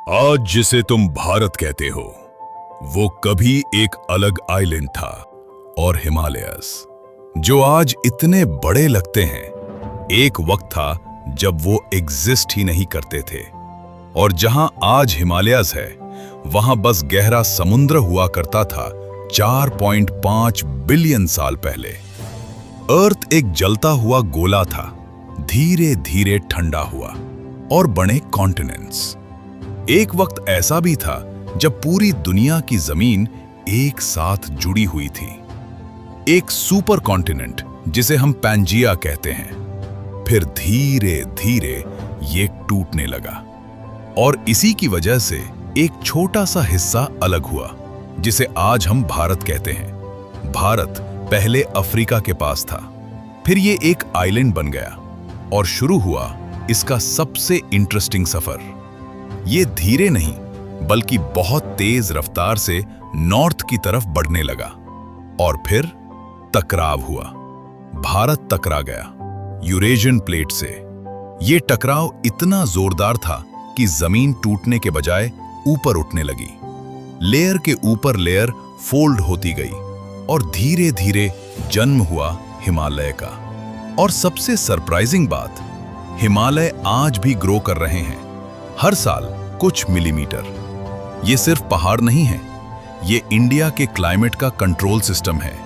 आज जिसे तुम भारत कहते हो, वो कभी एक अलग आइलैंड था। और हिमालयस, जो आज इतने बड़े लगते हैं, एक वक्त था जब वो एग्जिस्ट ही नहीं करते थे। और जहां आज हिमालयस है, वहां बस गहरा समुद्र हुआ करता था 4.5 बिलियन साल पहले। अर्थ एक जलता हुआ गोला था, धीरे धीरे ठंडा हुआ और बने कॉन्टिनेंट्स। एक वक्त ऐसा भी था जब पूरी दुनिया की जमीन एक साथ जुड़ी हुई थी। एक सुपर कॉन्टिनेंट जिसे हम पैंजिया कहते हैं। फिर धीरे धीरे ये टूटने लगा और इसी की वजह से एक छोटा सा हिस्सा अलग हुआ, जिसे आज हम भारत कहते हैं। भारत पहले अफ्रीका के पास था, फिर ये एक आइलैंड बन गया और शुरू हुआ इसका सबसे इंटरेस्टिंग सफर। ये धीरे नहीं बल्कि बहुत तेज रफ्तार से नॉर्थ की तरफ बढ़ने लगा और फिर टकराव हुआ। भारत टकरा गया यूरेशियन प्लेट से। ये टकराव इतना जोरदार था कि जमीन टूटने के बजाय ऊपर उठने लगी। लेयर के ऊपर लेयर फोल्ड होती गई और धीरे धीरे जन्म हुआ हिमालय का। और सबसे सरप्राइजिंग बात, हिमालय आज भी ग्रो कर रहे हैं, हर साल कुछ मिलीमीटर। ये सिर्फ पहाड़ नहीं है, ये इंडिया के क्लाइमेट का कंट्रोल सिस्टम है।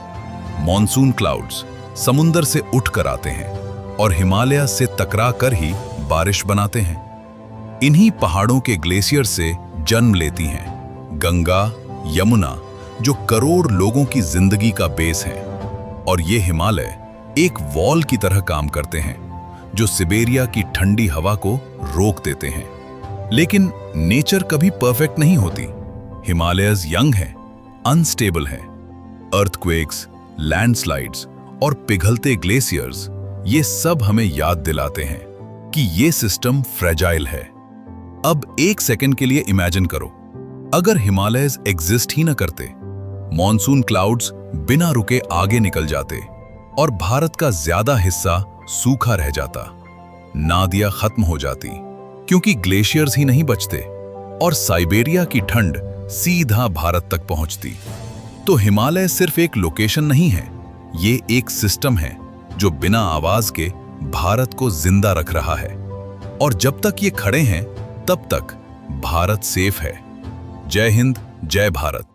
मॉनसून क्लाउड्स समुंदर से उठकर आते हैं और हिमालय से टकरा कर ही बारिश बनाते हैं। इन्हीं पहाड़ों के ग्लेशियर से जन्म लेती हैं गंगा, यमुना, जो करोड़ लोगों की जिंदगी का बेस है। और ये हिमालय एक वॉल की तरह काम करते हैं, जो सिबेरिया की ठंडी हवा को रोक देते हैं। लेकिन नेचर कभी परफेक्ट नहीं होती। हिमालयस यंग है, अनस्टेबल है। अर्थक्वेक्स, लैंडस्लाइड्स और पिघलते ग्लेशियर्स, ये सब हमें याद दिलाते हैं कि ये सिस्टम फ्रेजाइल है। अब एक सेकंड के लिए इमेजिन करो, अगर हिमालयस एग्जिस्ट ही न करते, मॉनसून क्लाउड्स बिना रुके आगे निकल जाते और भारत का ज्यादा हिस्सा सूखा रह जाता, नदियां खत्म हो जाती क्योंकि ग्लेशियर्स ही नहीं बचते, और साइबेरिया की ठंड सीधा भारत तक पहुंचती। तो हिमालय सिर्फ एक लोकेशन नहीं है, ये एक सिस्टम है जो बिना आवाज के भारत को जिंदा रख रहा है। और जब तक ये खड़े हैं, तब तक भारत सेफ है। जय हिंद, जय भारत।